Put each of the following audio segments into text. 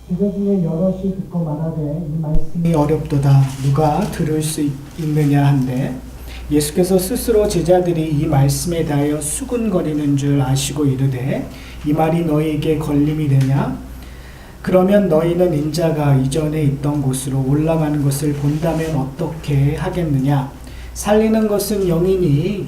제자 중에 여럿이 듣고 말하되 이 말씀이 어렵도다 누가 들을 수 있느냐 한데 예수께서 스스로 제자들이 이 말씀에 대하여 수군거리는 줄 아시고 이르되 이 말이 너희에게 걸림이 되냐? 그러면 너희는 인자가 이전에 있던 곳으로 올라가는 것을 본다면 어떻게 하겠느냐? 살리는 것은 영이니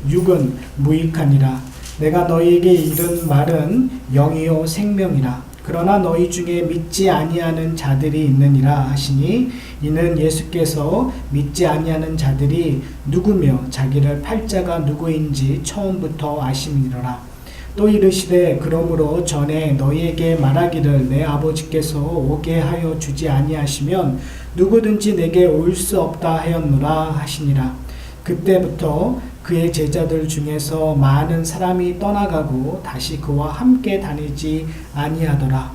육은 무익하니라. 내가 너희에게 이른 말은 영이요 생명이라. 그러나 너희 중에 믿지 아니하는 자들이 있느니라 하시니 이는 예수께서 믿지 아니하는 자들이 누구며 자기를 팔자가 누구인지 처음부터 아심이로라. 또 이르시되 그러므로 전에 너희에게 말하기를 내 아버지께서 오게 하여 주지 아니하시면 누구든지 내게 올 수 없다 하였노라 하시니라. 그때부터 그의 제자들 중에서 많은 사람이 떠나가고 다시 그와 함께 다니지 아니하더라.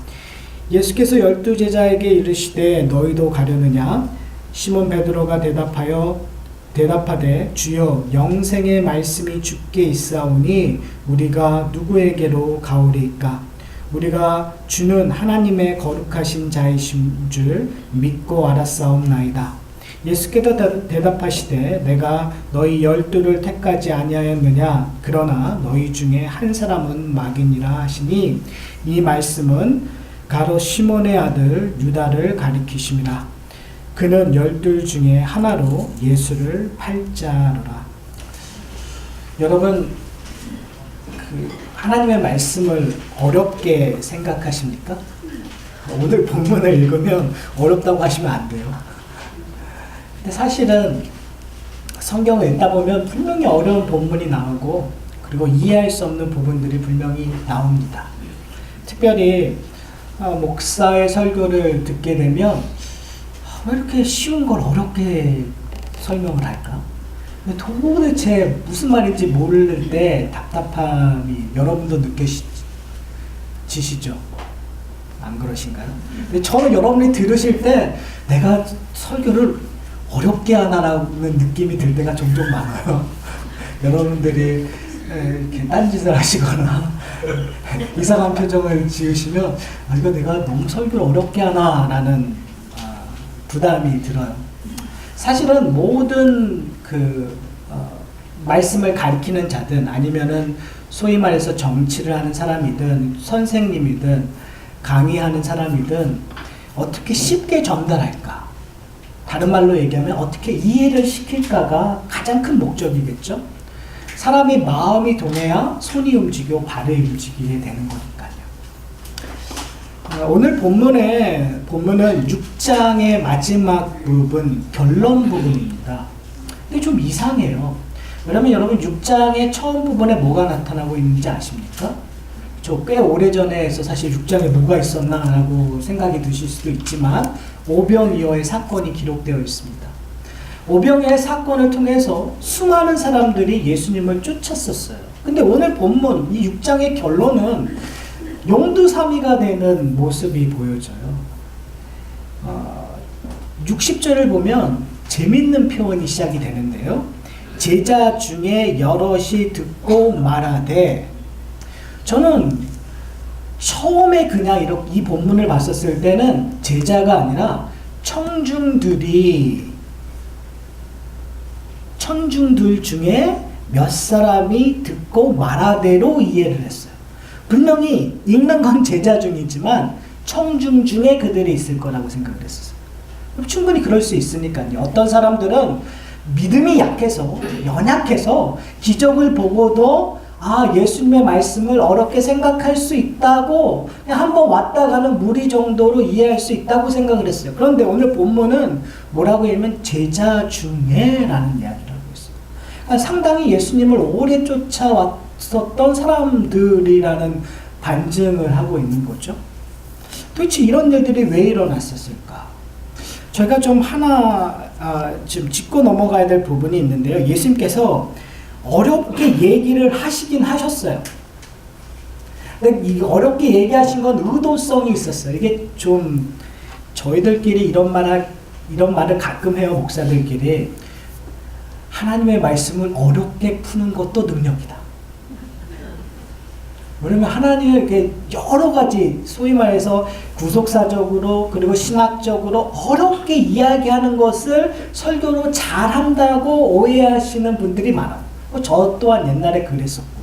예수께서 12 제자에게 이르시되 너희도 가려느냐? 시몬 베드로가 대답하되 주여 영생의 말씀이 주께 있사오니 우리가 누구에게로 가오리이까? 우리가 주는 하나님의 거룩하신 자이신 줄 믿고 알았사옵나이다. 예수께서 대답하시되 내가 너희 12를 택하지 아니하였느냐? 그러나 너희 중에 한 사람은 마귀니라 하시니 이 말씀은 가롯 시몬의 아들 유다를 가리키심이라. 그는 12 중에 하나로 예수를 팔자로라. 여러분, 하나님의 말씀을 어렵게 생각하십니까? 오늘 본문을 읽으면 어렵다고 하시면 안 돼요. 근데 사실은 성경을 읽다 보면 분명히 어려운 본문이 나오고 그리고 이해할 수 없는 부분들이 분명히 나옵니다. 특별히 목사의 설교를 듣게 되면 왜 이렇게 쉬운 걸 어렵게 설명을 할까? 도대체 무슨 말인지 모를 때 답답함이 여러분도 느껴지시죠? 안 그러신가요? 근데 저는 여러분이 들으실 때 내가 설교를 어렵게 하나라는 느낌이 들 때가 종종 많아요. 여러분들이 이렇게 딴짓을 하시거나 이상한 표정을 지으시면 이거 내가 너무 설교를 어렵게 하나라는 부담이 들어요. 사실은 모든 말씀을 가르치는 자든 아니면은 소위 말해서 정치를 하는 사람이든 선생님이든 강의하는 사람이든 어떻게 쉽게 전달할까? 다른 말로 얘기하면 어떻게 이해를 시킬까가 가장 큰 목적이겠죠? 사람이 마음이 동해야 손이 움직이고 발이 움직이게 되는 거니까요. 오늘 본문은 6장의 마지막 부분, 결론 부분입니다. 근데 좀 이상해요. 왜냐면 여러분 6장의 처음 부분에 뭐가 나타나고 있는지 아십니까? 저 꽤 오래전에 해서 사실 6장에 뭐가 있었나 라고 생각이 드실 수도 있지만 오병이어의 사건이 기록되어 있습니다. 오병이어의 사건을 통해서 수많은 사람들이 예수님을 쫓았었어요. 근데 오늘 본문 이 6장의 결론은 용두사미가 되는 모습이 보여져요. 60절을 보면 재밌는 표현이 시작이 되는데요. 제자 중에 여럿이 듣고 말하되, 저는 처음에 그냥 이 본문을 봤었을 때는 제자가 아니라 청중들 중에 몇 사람이 듣고 말하대로 이해를 했어요. 분명히 읽는 건 제자 중이지만 청중 중에 그들이 있을 거라고 생각을 했었어요. 충분히 그럴 수 있으니까요. 어떤 사람들은 믿음이 약해서 연약해서 기적을 보고도 예수님의 말씀을 어렵게 생각할 수 있다고 그냥 한번 왔다 가는 무리 정도로 이해할 수 있다고 생각을 했어요. 그런데 오늘 본문은 뭐라고 하면 제자 중에 라는 이야기를 하고 있어요. 그러니까 상당히 예수님을 오래 쫓아왔었던 사람들이라는 반증을 하고 있는 거죠. 도대체 이런 일들이 왜 일어났었을까? 저희가 좀 지금 짚고 넘어가야 될 부분이 있는데요. 예수님께서 어렵게 얘기를 하시긴 하셨어요. 근데 이 어렵게 얘기하신 건 의도성이 있었어요. 이게 좀 저희들끼리 이런 말을 가끔 해요. 목사들끼리. 하나님의 말씀을 어렵게 푸는 것도 능력이다. 왜냐면 하나님을 이렇게 여러 가지 소위 말해서 구속사적으로 그리고 신학적으로 어렵게 이야기하는 것을 설교로 잘한다고 오해하시는 분들이 많아요. 저 또한 옛날에 그랬었고.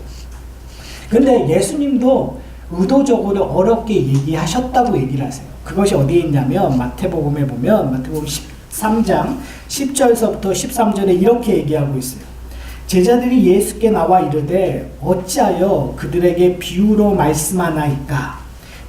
근데 예수님도 의도적으로 어렵게 얘기하셨다고 얘기를 하세요. 그것이 어디에 있냐면 마태복음에 보면 마태복음 13장 10절서부터 13절에 이렇게 얘기하고 있어요. 제자들이 예수께 나와 이르되 어찌하여 그들에게 비유로 말씀하나이까?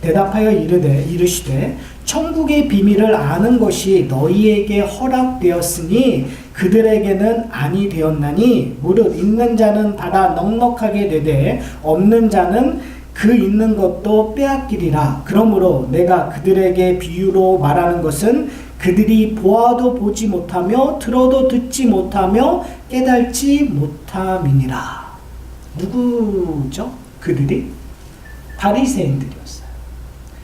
대답하여 이르시되 천국의 비밀을 아는 것이 너희에게 허락되었으니 그들에게는 아니 되었나니 무릇 있는 자는 받아 넉넉하게 되되 없는 자는 그 있는 것도 빼앗기리라. 그러므로 내가 그들에게 비유로 말하는 것은 그들이 보아도 보지 못하며 들어도 듣지 못하며 깨달지 못함이니라. 누구죠? 그들이? 바리새인들이었어요.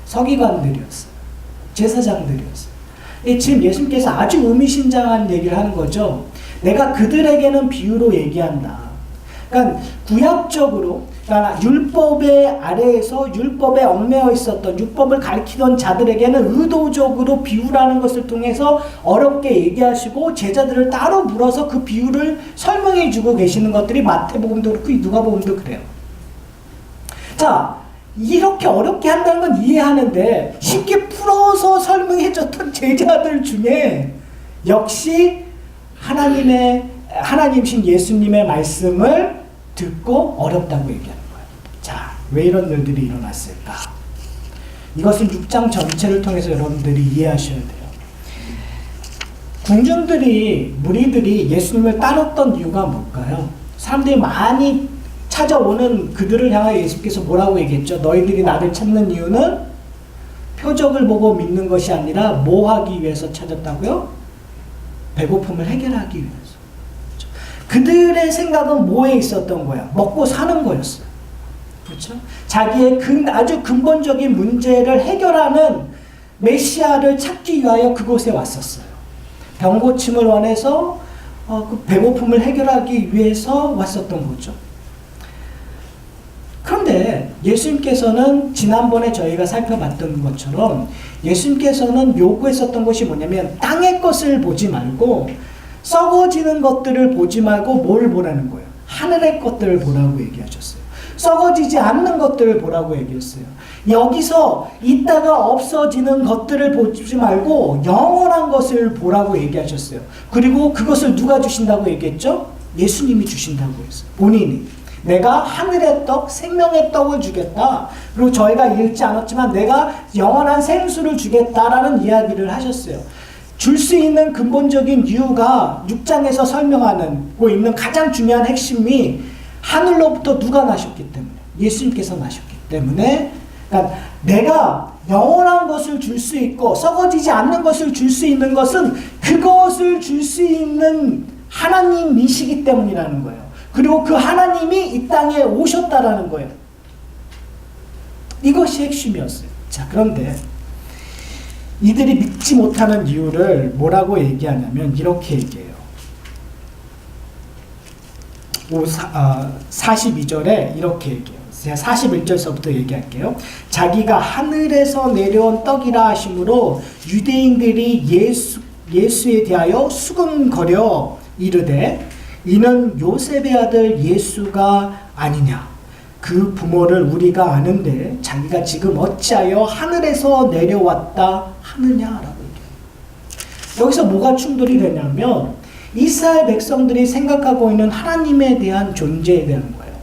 서기관들이었어요. 제사장들이었어요. 지금 예수님께서 아주 의미심장한 얘기를 하는 거죠. 내가 그들에게는 비유로 얘기한다. 그러니까 구약적으로, 그러니까 율법의 아래에서 율법에 얽매여 있었던 율법을 가르치던 자들에게는 의도적으로 비유라는 것을 통해서 어렵게 얘기하시고 제자들을 따로 물어서 그 비유를 설명해 주고 계시는 것들이 마태복음도 그렇고 누가복음도 그래요. 자, 이렇게 어렵게 한다는 건 이해하는데 쉽게 풀어서 설명해 줬던 제자들 중에 역시 하나님이신 예수님의 말씀을 듣고 어렵다고 얘기하는 거예요. 자, 왜 이런 일들이 일어났을까? 이것을 6장 전체를 통해서 여러분들이 이해하셔야 돼요. 무리들이 예수님을 따랐던 이유가 뭘까요? 사람들이 많이 찾아오는 그들을 향하여 예수께서 뭐라고 얘기했죠? 너희들이 나를 찾는 이유는 표적을 보고 믿는 것이 아니라 뭐 하기 위해서 찾았다고요? 배고픔을 해결하기 위해서. 그들의 생각은 뭐에 있었던 거야? 먹고 사는 거였어요. 그렇죠? 자기의 아주 근본적인 문제를 해결하는 메시아를 찾기 위하여 그곳에 왔었어요. 병 고침을 원해서 그 배고픔을 해결하기 위해서 왔었던 거죠. 그런데 예수님께서는 지난번에 저희가 살펴봤던 것처럼 예수님께서는 요구했었던 것이 뭐냐면 땅의 것을 보지 말고 썩어지는 것들을 보지 말고 뭘 보라는 거예요? 하늘의 것들을 보라고 얘기하셨어요. 썩어지지 않는 것들을 보라고 얘기했어요. 여기서 있다가 없어지는 것들을 보지 말고 영원한 것을 보라고 얘기하셨어요. 그리고 그것을 누가 주신다고 얘기했죠? 예수님이 주신다고 했어요. 본인이. 내가 하늘의 떡, 생명의 떡을 주겠다. 그리고 저희가 읽지 않았지만 내가 영원한 생수를 주겠다라는 이야기를 하셨어요. 줄 수 있는 근본적인 이유가 6장에서 설명하고 있는 가장 중요한 핵심이 하늘로부터 누가 나셨기 때문에 예수님께서 나셨기 때문에 그러니까 내가 영원한 것을 줄 수 있고 썩어지지 않는 것을 줄 수 있는 것은 그것을 줄 수 있는 하나님이시기 때문이라는 거예요. 그리고 그 하나님이 이 땅에 오셨다라는 거예요. 이것이 핵심이었어요. 자, 그런데 이들이 믿지 못하는 이유를 뭐라고 얘기하냐면 이렇게 얘기해요. 42절에 이렇게 얘기해요. 제가 41절서부터 얘기할게요. 자기가 하늘에서 내려온 떡이라 하심으로 유대인들이 예수에 대하여 수근거려 이르되 이는 요셉의 아들 예수가 아니냐. 그 부모를 우리가 아는데 자기가 지금 어찌하여 하늘에서 내려왔다 하느냐라고 얘기해요. 여기서 뭐가 충돌이 되냐면 이스라엘 백성들이 생각하고 있는 하나님에 대한 존재에 대한 거예요.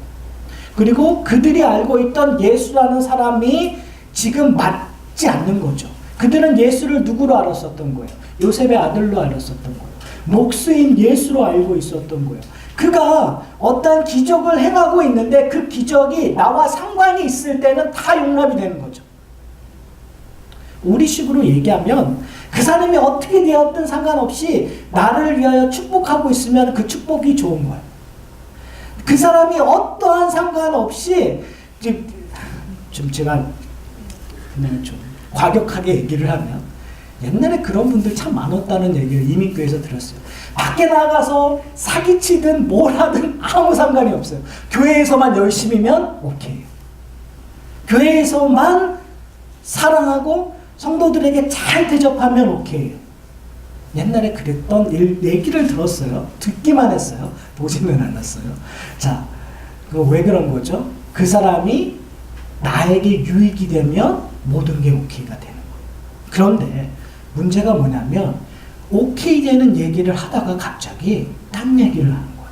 그리고 그들이 알고 있던 예수라는 사람이 지금 맞지 않는 거죠. 그들은 예수를 누구로 알았었던 거예요? 요셉의 아들로 알았었던 거예요. 목수인 예수로 알고 있었던 거예요. 그가 어떤 기적을 행하고 있는데 그 기적이 나와 상관이 있을 때는 다 용납이 되는 거죠. 우리식으로 얘기하면 그 사람이 어떻게 되었든 상관없이 나를 위하여 축복하고 있으면 그 축복이 좋은 거예요. 그 사람이 어떠한 상관없이 좀 제가 그냥 좀 과격하게 얘기를 하면 옛날에 그런 분들 참 많았다는 얘기를 이민교회에서 들었어요. 밖에 나가서 사기치든 뭘 하든 아무 상관이 없어요. 교회에서만 열심히면 오케이. 교회에서만 사랑하고 성도들에게 잘 대접하면 오케이. 옛날에 그랬던 얘기를 들었어요. 듣기만 했어요. 보지는 않았어요. 자, 왜 그런 거죠? 그 사람이 나에게 유익이 되면 모든 게 오케이가 되는 거예요. 그런데 문제가 뭐냐면 오케이 되는 얘기를 하다가 갑자기 딴 얘기를 하는 거예요.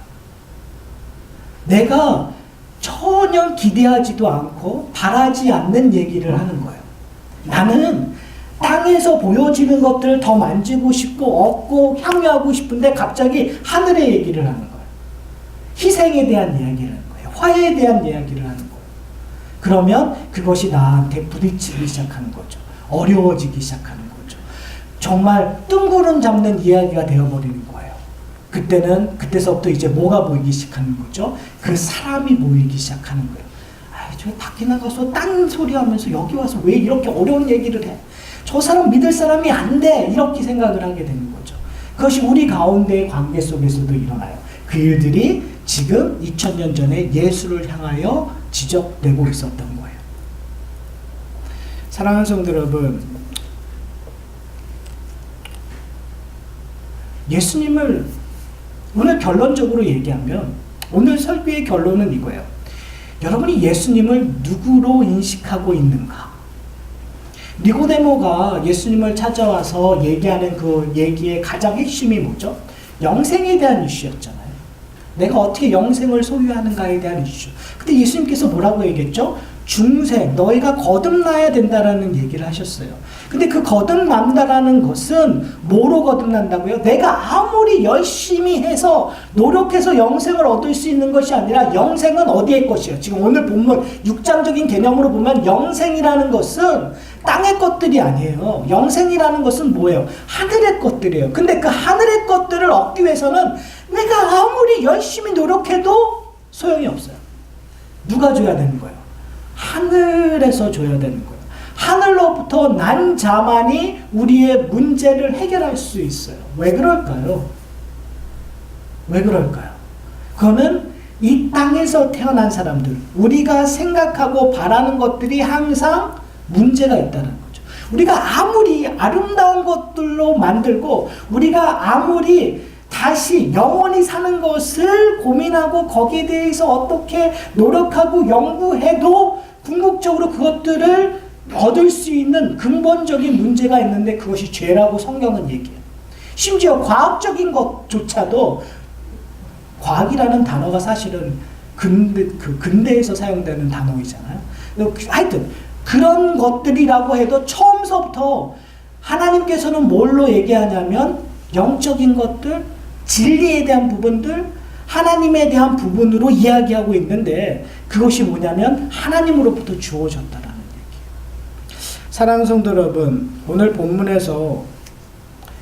내가 전혀 기대하지도 않고 바라지 않는 얘기를 하는 거예요. 나는 땅에서 보여지는 것들을 더 만지고 싶고 얻고 향유하고 싶은데 갑자기 하늘의 얘기를 하는 거예요. 희생에 대한 이야기를 하는 거예요. 화해에 대한 이야기를 하는 거예요. 그러면 그것이 나한테 부딪히기 시작하는 거죠. 어려워지기 시작하는 거죠. 정말 뜬구름 잡는 이야기가 되어버리는 거예요. 그때서부터 이제 뭐가 보이기 시작하는 거죠? 그 사람이 보이기 시작하는 거예요. 저 밖에 나가서 딴 소리 하면서 여기 와서 왜 이렇게 어려운 얘기를 해? 저 사람 믿을 사람이 안 돼! 이렇게 생각을 하게 되는 거죠. 그것이 우리 가운데의 관계 속에서도 일어나요. 그 일들이 지금 2000년 전에 예수를 향하여 지적되고 있었던 거예요. 사랑하는 성도 여러분, 예수님을 오늘 결론적으로 얘기하면 오늘 설교의 결론은 이거예요. 여러분이 예수님을 누구로 인식하고 있는가? 니고데모가 예수님을 찾아와서 얘기하는 그 얘기의 가장 핵심이 뭐죠? 영생에 대한 이슈였잖아요. 내가 어떻게 영생을 소유하는가에 대한 이슈. 근데 예수님께서 뭐라고 얘기했죠? 중생, 너희가 거듭나야 된다라는 얘기를 하셨어요. 근데 그 거듭난다라는 것은 뭐로 거듭난다고요? 내가 아무리 열심히 해서 노력해서 영생을 얻을 수 있는 것이 아니라 영생은 어디의 것이에요? 지금 오늘 본문 6장적인 개념으로 보면 영생이라는 것은 땅의 것들이 아니에요. 영생이라는 것은 뭐예요? 하늘의 것들이에요. 근데 그 하늘의 것들을 얻기 위해서는 내가 아무리 열심히 노력해도 소용이 없어요. 누가 줘야 되는 거예요? 하늘에서 줘야 되는 거예요. 하늘로부터 난 자만이 우리의 문제를 해결할 수 있어요. 왜 그럴까요? 왜 그럴까요? 그거는 이 땅에서 태어난 사람들, 우리가 생각하고 바라는 것들이 항상 문제가 있다는 거죠. 우리가 아무리 아름다운 것들로 만들고 우리가 아무리 다시 영원히 사는 것을 고민하고 거기에 대해서 어떻게 노력하고 연구해도 궁극적으로 그것들을 얻을 수 있는 근본적인 문제가 있는데 그것이 죄라고 성경은 얘기해요. 심지어 과학적인 것조차도 과학이라는 단어가 사실은 근대에서 사용되는 단어이잖아요. 하여튼 그런 것들이라고 해도 처음서부터 하나님께서는 뭘로 얘기하냐면 영적인 것들, 진리에 대한 부분들, 하나님에 대한 부분으로 이야기하고 있는데 그것이 뭐냐면 하나님으로부터 주어졌다라는 얘기예요. 사랑하는 성도 여러분, 오늘 본문에서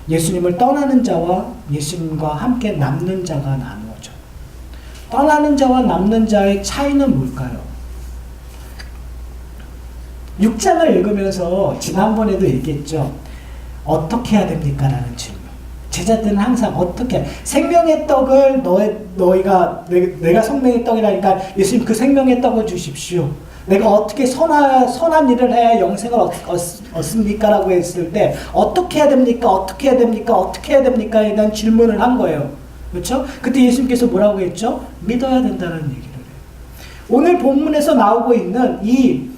예수님을 떠나는 자와 예수님과 함께 남는 자가 나누어져. 떠나는 자와 남는 자의 차이는 뭘까요? 6장을 읽으면서 지난번에도 얘기했죠. 어떻게 해야 됩니까? 라는 질문. 제자들은 항상 어떻게 생명의 떡을 너희가 내가 생명의 떡이라니까 예수님 그 생명의 떡을 주십시오. 내가 어떻게 선한 일을 해야 영생을 얻습니까? 라고 했을 때 어떻게 해야 됩니까? 어떻게 해야 됩니까? 어떻게 해야 됩니까?에 대한 질문을 한 거예요. 그렇죠? 그때 예수님께서 뭐라고 했죠? 믿어야 된다는 얘기를 해요. 오늘 본문에서 나오고 있는 이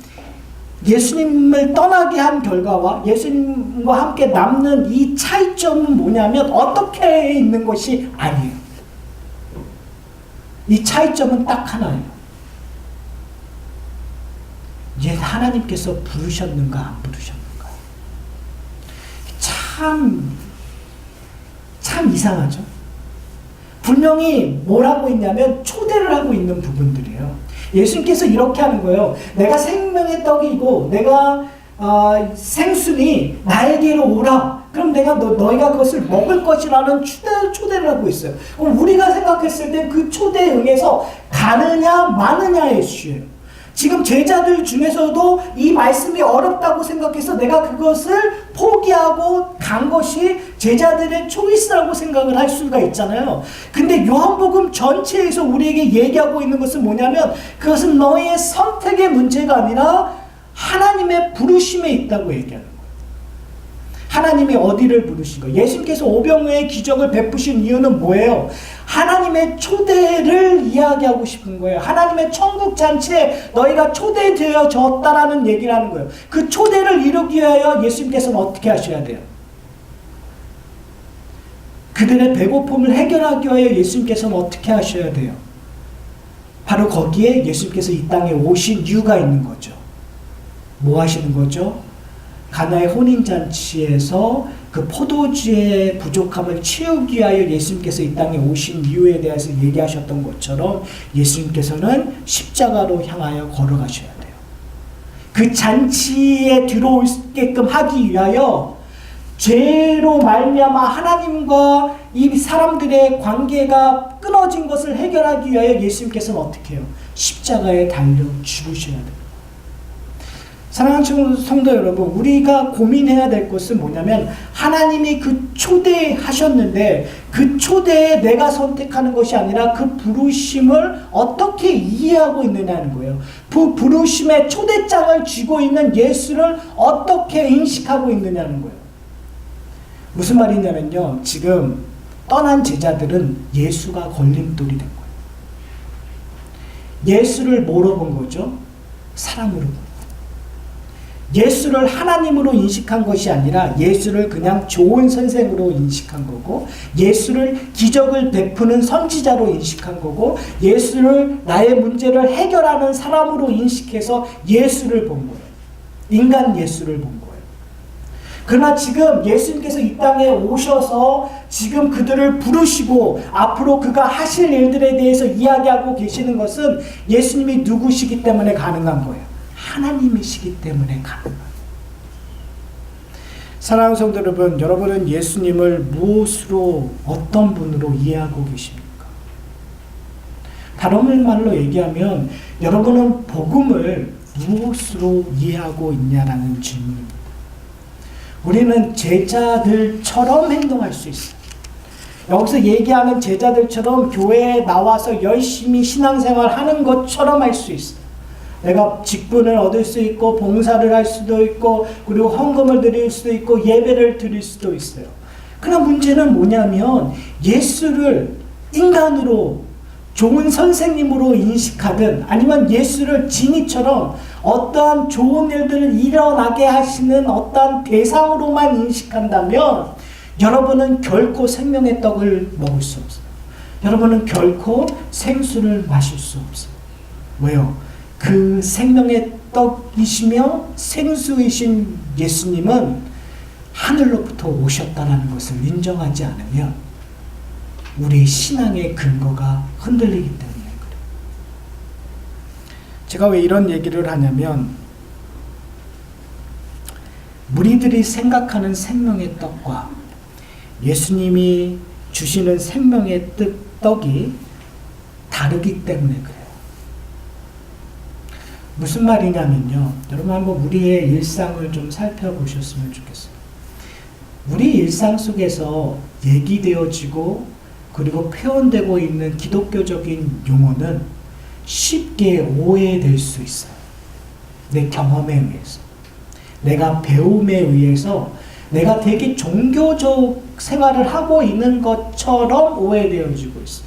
예수님을 떠나게 한 결과와 예수님과 함께 남는 이 차이점은 뭐냐면 어떻게 있는 것이 아니에요. 이 차이점은 딱 하나예요. 얘 하나님께서 부르셨는가 안 부르셨는가. 참 이상하죠. 분명히 뭘 하고 있냐면 초대를 하고 있는 부분들이에요. 예수님께서 이렇게 하는 거예요. 내가 생명의 떡이고 내가 생수니 나에게로 오라. 그럼 내가 너희가 그것을 먹을 것이라는 초대를 하고 있어요. 그럼 우리가 생각했을 때 그 초대에 응해서 가느냐 마느냐의 이슈예요. 지금 제자들 중에서도 이 말씀이 어렵다고 생각해서 내가 그것을 포기하고 간 것이 제자들의 초이스라고 생각을 할 수가 있잖아요. 근데 요한복음 전체에서 우리에게 얘기하고 있는 것은 뭐냐면 그것은 너희의 선택의 문제가 아니라 하나님의 부르심에 있다고 얘기하는 거예요. 하나님이 어디를 부르신 거예요? 예수님께서 오병이어의 기적을 베푸신 이유는 뭐예요? 하나님의 초대를 이야기하고 싶은 거예요. 하나님의 천국 잔치에 너희가 초대되어졌다라는 얘기를 하는 거예요. 그 초대를 이루기 위하여 예수님께서는 어떻게 하셔야 돼요? 그들의 배고픔을 해결하기 위하여 예수님께서는 어떻게 하셔야 돼요? 바로 거기에 예수님께서 이 땅에 오신 이유가 있는 거죠. 뭐 하시는 거죠? 가나의 혼인잔치에서 그 포도주의 부족함을 채우기 위하여 예수님께서 이 땅에 오신 이유에 대해서 얘기하셨던 것처럼 예수님께서는 십자가로 향하여 걸어가셔야 돼요. 그 잔치에 들어오게끔 하기 위하여 죄로 말미암아 하나님과 이 사람들의 관계가 끊어진 것을 해결하기 위하여 예수님께서는 어떻게 해요? 십자가에 달려 죽으셔야 돼요. 사랑하는 성도 여러분, 우리가 고민해야 될 것은 뭐냐면 하나님이 그 초대하셨는데 그 초대에 내가 선택하는 것이 아니라 그 부르심을 어떻게 이해하고 있느냐는 거예요. 그 부르심의 초대장을 쥐고 있는 예수를 어떻게 인식하고 있느냐는 거예요. 무슨 말이냐면요, 지금 떠난 제자들은 예수가 걸림돌이 된 거예요. 예수를 뭐로 본 거죠? 사람으로 본 거예요. 예수를 하나님으로 인식한 것이 아니라 예수를 그냥 좋은 선생으로 인식한 거고, 예수를 기적을 베푸는 선지자로 인식한 거고, 예수를 나의 문제를 해결하는 사람으로 인식해서 예수를 본 거예요. 인간 예수를 본 거예요. 그러나 지금 예수님께서 이 땅에 오셔서 지금 그들을 부르시고 앞으로 그가 하실 일들에 대해서 이야기하고 계시는 것은 예수님이 누구시기 때문에 가능한 거예요. 하나님이시기 때문에 가능한. 사랑하는 성도 여러분, 여러분은 예수님을 무엇으로, 어떤 분으로 이해하고 계십니까? 다른 말로 얘기하면 여러분은 복음을 무엇으로 이해하고 있냐라는 질문입니다. 우리는 제자들처럼 행동할 수 있어요. 여기서 얘기하는 제자들처럼 교회에 나와서 열심히 신앙생활 하는 것처럼 할 수 있어요. 내가 직분을 얻을 수 있고 봉사를 할 수도 있고 그리고 헌금을 드릴 수도 있고 예배를 드릴 수도 있어요. 그러나 문제는 뭐냐면 예수를 인간으로 좋은 선생님으로 인식하든 아니면 예수를 진이처럼 어떠한 좋은 일들을 일어나게 하시는 어떠한 대상으로만 인식한다면 여러분은 결코 생명의 떡을 먹을 수 없어요. 여러분은 결코 생수를 마실 수 없어요. 왜요? 그 생명의 떡이시며 생수이신 예수님은 하늘로부터 오셨다는 것을 인정하지 않으면 우리 신앙의 근거가 흔들리기 때문에 그래요. 제가 왜 이런 얘기를 하냐면 무리들이 생각하는 생명의 떡과 예수님이 주시는 생명의 떡이 다르기 때문에 그래요. 무슨 말이냐면요, 여러분 한번 우리의 일상을 좀 살펴보셨으면 좋겠어요. 우리 일상 속에서 얘기되어지고 그리고 표현되고 있는 기독교적인 용어는 쉽게 오해될 수 있어요. 내 경험에 의해서, 내가 배움에 의해서 내가 되게 종교적 생활을 하고 있는 것처럼 오해되어지고 있어요.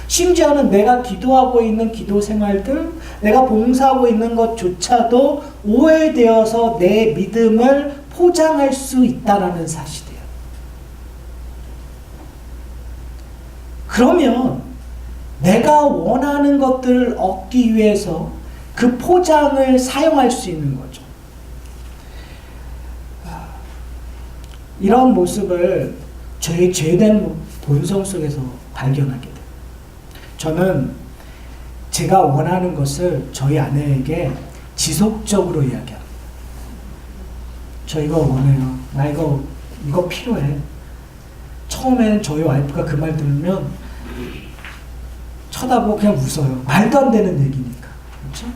심지어는 내가 기도하고 있는 기도 생활들, 내가 봉사하고 있는 것조차도 오해되어서 내 믿음을 포장할 수 있다라는 사실이에요. 그러면 내가 원하는 것들을 얻기 위해서 그 포장을 사용할 수 있는 거죠. 이런 모습을 저의 죄된 본성 속에서 발견하게 돼요. 저는 제가 원하는 것을 저희 아내에게 지속적으로 이야기합니다. 저 이거 원해요. 나 이거 필요해. 처음에는 저희 와이프가 그 말 들으면 쳐다보고 그냥 웃어요. 말도 안 되는 얘기니까. 그렇죠?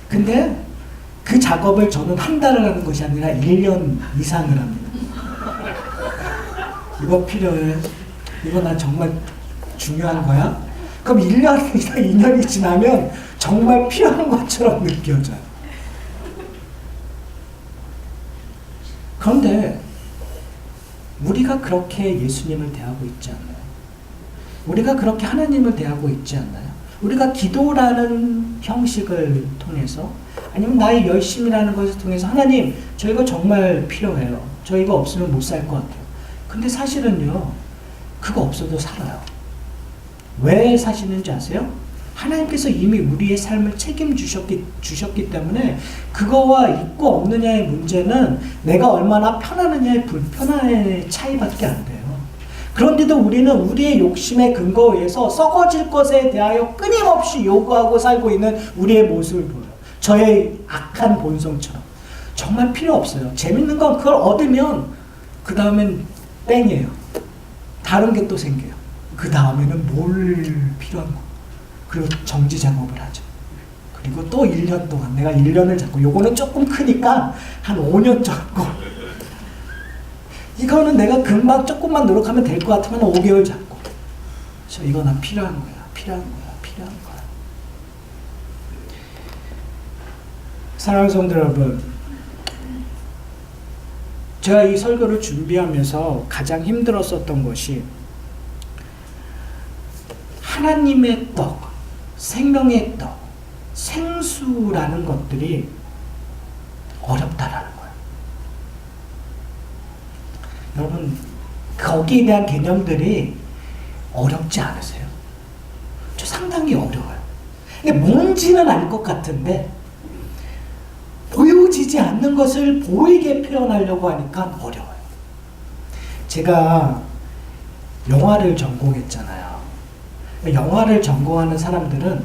근데 그 작업을 저는 한 달을 하는 것이 아니라 1년 이상을 합니다. 이거 필요해. 이거 난 정말 중요한 거야? 그럼 1년이나 2년이 지나면 정말 필요한 것처럼 느껴져요. 그런데 우리가 그렇게 예수님을 대하고 있지 않나요? 우리가 그렇게 하나님을 대하고 있지 않나요? 우리가 기도라는 형식을 통해서 아니면 나의 열심이라는 것을 통해서 하나님 저 이거 정말 필요해요. 저 이거 없으면 못 살 것 같아요. 근데 사실은요 그거 없어도 살아요. 왜 사시는지 아세요? 하나님께서 이미 우리의 삶을 책임주셨기 때문에 그거와 있고 없느냐의 문제는 내가 얼마나 편하느냐의 불편함의 차이밖에 안 돼요. 그런데도 우리는 우리의 욕심의 근거에 의해서 썩어질 것에 대하여 끊임없이 요구하고 살고 있는 우리의 모습을 보여요. 저의 악한 본성처럼. 정말 필요 없어요. 재밌는 건 그걸 얻으면 그 다음엔 땡이에요. 다른 게 또 생겨요. 그 다음에는 뭘 필요한 거. 그리고 정지 작업을 하죠. 그리고 또 1년 동안 내가 1년을 잡고 요거는 조금 크니까 한 5년 잡고 이거는 내가 금방 조금만 노력하면 될 것 같으면 5개월 잡고 저 이거 나 필요한 거야. 필요한 거야. 사랑하는 성도 여러분, 제가 이 설교를 준비하면서 가장 힘들었었던 것이 하나님의 떡, 생명의 떡, 생수라는 것들이 어렵다라는 거예요. 여러분, 거기에 대한 개념들이 어렵지 않으세요? 저 상당히 어려워요. 이게 뭔지는 알 것 같은데 보여지지 않는 것을 보이게 표현하려고 하니까 어려워요. 제가 영화를 전공했잖아요. 영화를 전공하는 사람들은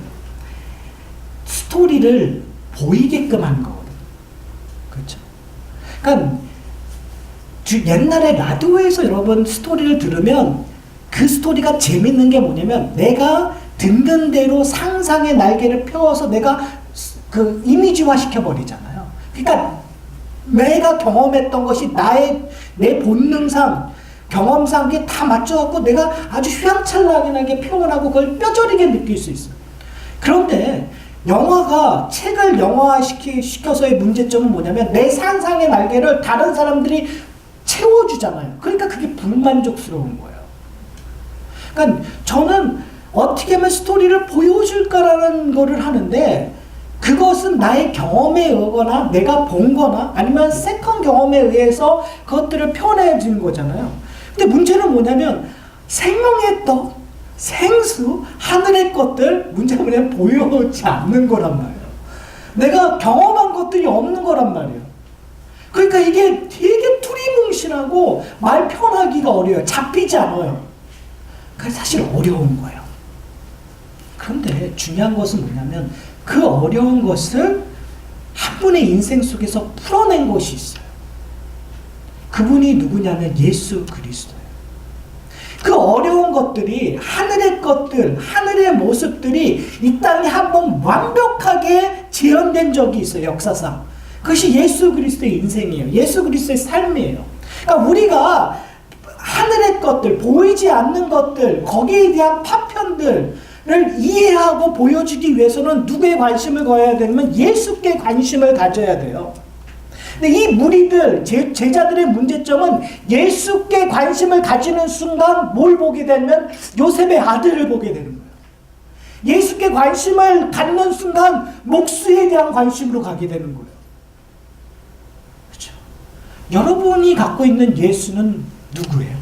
스토리를 보이게끔 하는 거거든요. 그렇죠? 그러니까 옛날에 라디오에서 여러분 스토리를 들으면 그 스토리가 재밌는 게 뭐냐면 내가 듣는 대로 상상의 날개를 펴서 내가 그 이미지화 시켜버리잖아요. 그러니까 내가 경험했던 것이 내 본능상 경험상 게 다 맞춰갖고 내가 아주 휘황찬란하게 표현하고 그걸 뼈저리게 느낄 수 있어요. 그런데 영화가 책을 영화화시켜서의 문제점은 뭐냐면 내 상상의 날개를 다른 사람들이 채워주잖아요. 그러니까 그게 불만족스러운 거예요. 그러니까 저는 어떻게 하면 스토리를 보여줄까라는 거를 하는데 그것은 나의 경험에 의거나 내가 본 거나 아니면 세컨 경험에 의해서 그것들을 표현해 주는 거잖아요. 근데 문제는 뭐냐면 생명의 떡, 생수, 하늘의 것들 문제가 뭐냐면 보여오지 않는 거란 말이에요. 내가 경험한 것들이 없는 거란 말이에요. 그러니까 이게 되게 투리뭉실하고 말 표현하기가 어려워요. 잡히지 않아요. 그게 사실 어려운 거예요. 그런데 중요한 것은 뭐냐면 그 어려운 것을 한 분의 인생 속에서 풀어낸 것이 있어요. 그분이 누구냐면 예수 그리스도예요. 그 어려운 것들이 하늘의 것들, 하늘의 모습들이 이 땅에 한번 완벽하게 재현된 적이 있어요. 역사상. 그것이 예수 그리스도의 인생이에요. 예수 그리스도의 삶이에요. 그러니까 우리가 하늘의 것들, 보이지 않는 것들, 거기에 대한 파편들을 이해하고 보여주기 위해서는 누구의 관심을 가져야 되냐면 예수께 관심을 가져야 돼요. 근데 이 무리들, 제자들의 문제점은 예수께 관심을 가지는 순간 뭘 보게 되면 요셉의 아들을 보게 되는 거예요. 예수께 관심을 갖는 순간 목수에 대한 관심으로 가게 되는 거예요. 그렇죠? 여러분이 갖고 있는 예수는 누구예요?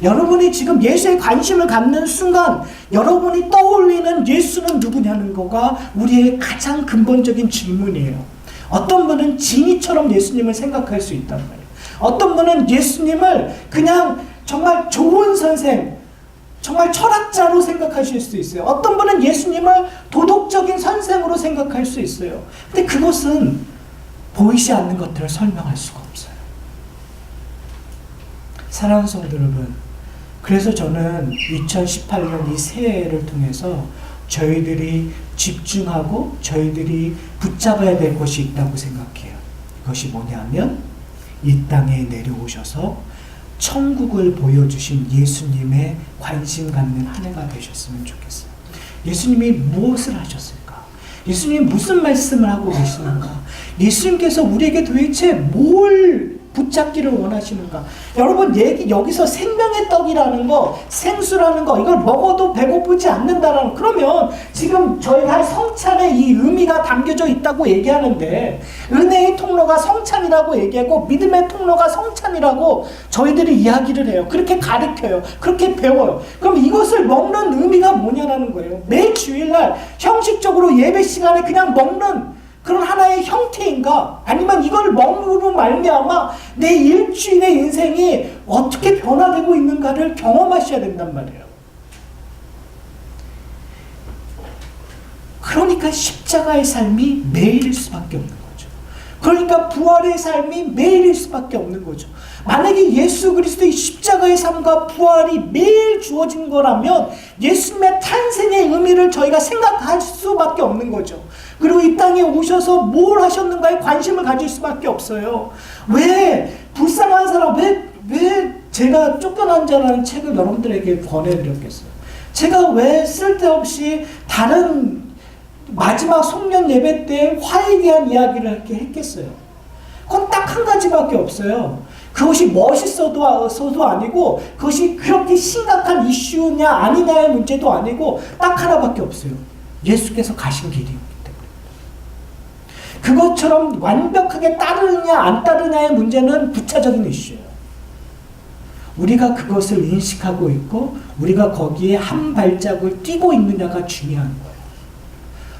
여러분이 지금 예수에 관심을 갖는 순간 여러분이 떠올리는 예수는 누구냐는 거가 우리의 가장 근본적인 질문이에요. 어떤 분은 진이처럼 예수님을 생각할 수 있단 말이에요. 어떤 분은 예수님을 그냥 정말 좋은 선생, 정말 철학자로 생각하실 수 있어요. 어떤 분은 예수님을 도덕적인 선생으로 생각할 수 있어요. 근데 그것은 보이지 않는 것들을 설명할 수가 없어요. 사랑하는 성도 여러분, 그래서 저는 2018년 이 새해를 통해서 저희들이 집중하고 저희들이 붙잡아야 될 것이 있다고 생각해요. 그것이 뭐냐면 이 땅에 내려오셔서 천국을 보여주신 예수님의 관심 갖는 한 해가 되셨으면 좋겠어요. 예수님이 무엇을 하셨을까? 예수님이 무슨 말씀을 하고 계시는가? 예수님께서 우리에게 도대체 뭘 붙잡기를 원하시는가? 여러분, 여기서 생명의 떡이라는 거, 생수라는 거, 이걸 먹어도 배고프지 않는다라는, 그러면 지금 저희가 할 성찬에 이 의미가 담겨져 있다고 얘기하는데, 은혜의 통로가 성찬이라고 얘기하고 믿음의 통로가 성찬이라고 저희들이 이야기를 해요. 그렇게 가르쳐요. 그렇게 배워요. 그럼 이것을 먹는 의미가 뭐냐라는 거예요. 매 주일날 형식적으로 예배 시간에 그냥 먹는 그런 하나의 형태인가? 아니면 이걸 먹으로 말미암아 내 일주일의 인생이 어떻게 변화되고 있는가를 경험하셔야 된단 말이에요. 그러니까 십자가의 삶이 매일일 수밖에 없는 거죠. 그러니까 부활의 삶이 매일일 수밖에 없는 거죠. 만약에 예수 그리스도의 십자가의 삶과 부활이 매일 주어진 거라면 예수님의 탄생의 의미를 저희가 생각할 수밖에 없는 거죠. 그리고 이 땅에 오셔서 뭘 하셨는가에 관심을 가질 수밖에 없어요. 왜 불쌍한 사람, 왜 제가 쫓겨난 자라는 책을 여러분들에게 권해드렸겠어요? 제가 왜 쓸데없이 다른 마지막 송년 예배 때 화에 대한 이야기를 이렇게 했겠어요? 그건 딱 한 가지밖에 없어요. 그것이 멋있어도 아니고 그것이 그렇게 심각한 이슈냐 아니냐의 문제도 아니고 딱 하나밖에 없어요. 예수께서 가신 길이기 때문에. 그것처럼 완벽하게 따르느냐 안 따르냐의 문제는 부차적인 이슈예요. 우리가 그것을 인식하고 있고 우리가 거기에 한 발짝을 뛰고 있느냐가 중요한 거예요.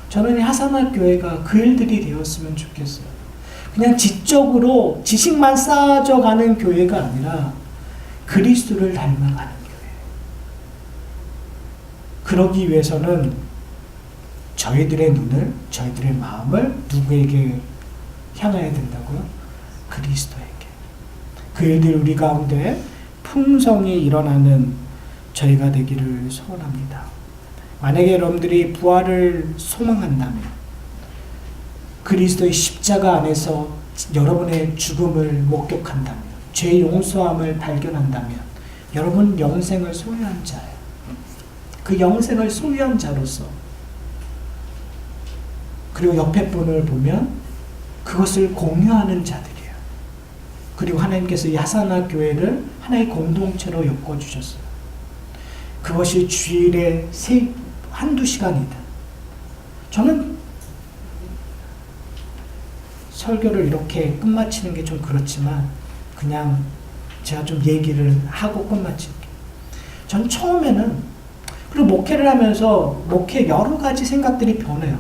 저는 하산할 교회가 그 일들이 되었으면 좋겠어요. 그냥 지적으로 지식만 쌓아져 가는 교회가 아니라 그리스도를 닮아가는 교회. 그러기 위해서는 저희들의 눈을, 저희들의 마음을 누구에게 향해야 된다고요? 그리스도에게. 그 일들 우리 가운데 풍성히 일어나는 저희가 되기를 소원합니다. 만약에 여러분들이 부활을 소망한다면 그리스도의 십자가 안에서 여러분의 죽음을 목격한다면 죄 용서함을 발견한다면 여러분 영생을 소유한 자예요. 그 영생을 소유한 자로서 그리고 옆에 분을 보면 그것을 공유하는 자들이에요. 그리고 하나님께서 이 하산학 교회를 하나의 공동체로 엮어주셨어요. 그것이 주일에 한두 시간이다. 저는 설교를 이렇게 끝마치는 게 좀 그렇지만 그냥 제가 좀 얘기를 하고 끝마칠게요. 전 처음에는 그리고 목회를 하면서 목회 여러 가지 생각들이 변해요.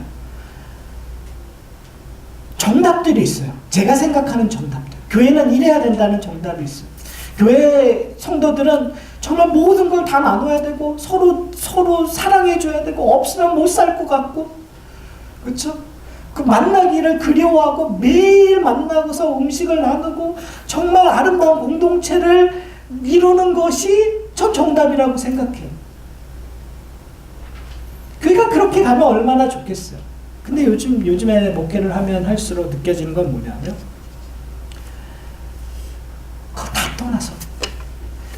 정답들이 있어요. 제가 생각하는 정답들. 교회는 이래야 된다는 정답이 있어요. 교회 성도들은 정말 모든 걸 다 나눠야 되고 서로 사랑해줘야 되고 없으면 못 살 것 같고 그렇죠? 그 만나기를 그리워하고 매일 만나고서 음식을 나누고 정말 아름다운 공동체를 이루는 것이 전 정답이라고 생각해요. 그러니까 그렇게 가면 얼마나 좋겠어요. 근데 요즘에 목회를 하면 할수록 느껴지는 건 뭐냐면 그거 다 떠나서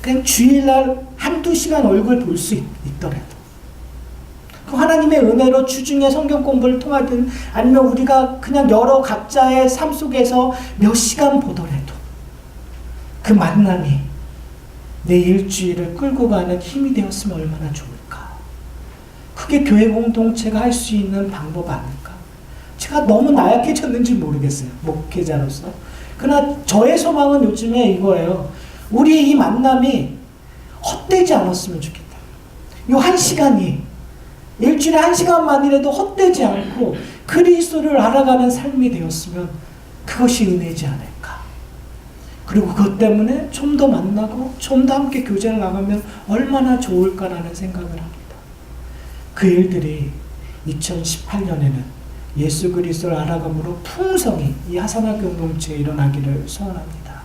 그냥 주일날 한두 시간 얼굴 볼 수 있더라도 그 하나님의 은혜로 주중에 성경 공부를 통하든 아니면 우리가 그냥 여러 각자의 삶 속에서 몇 시간 보더라도 그 만남이 내 일주일을 끌고 가는 힘이 되었으면 얼마나 좋을까. 그게 교회 공동체가 할 수 있는 방법 아닐까. 제가 너무 나약해졌는지 모르겠어요. 목회자로서. 그러나 저의 소망은 요즘에 이거예요. 우리 이 만남이 헛되지 않았으면 좋겠다. 이 한 시간이 일주일에 한 시간만이라도 헛되지 않고 그리스도를 알아가는 삶이 되었으면 그것이 은혜지 않을까. 그리고 그것 때문에 좀 더 만나고 좀 더 함께 교제를 나가면 얼마나 좋을까라는 생각을 합니다. 그 일들이 2018년에는 예수 그리스도를 알아감으로 풍성히 이 하산학 공동체에 일어나기를 소원합니다.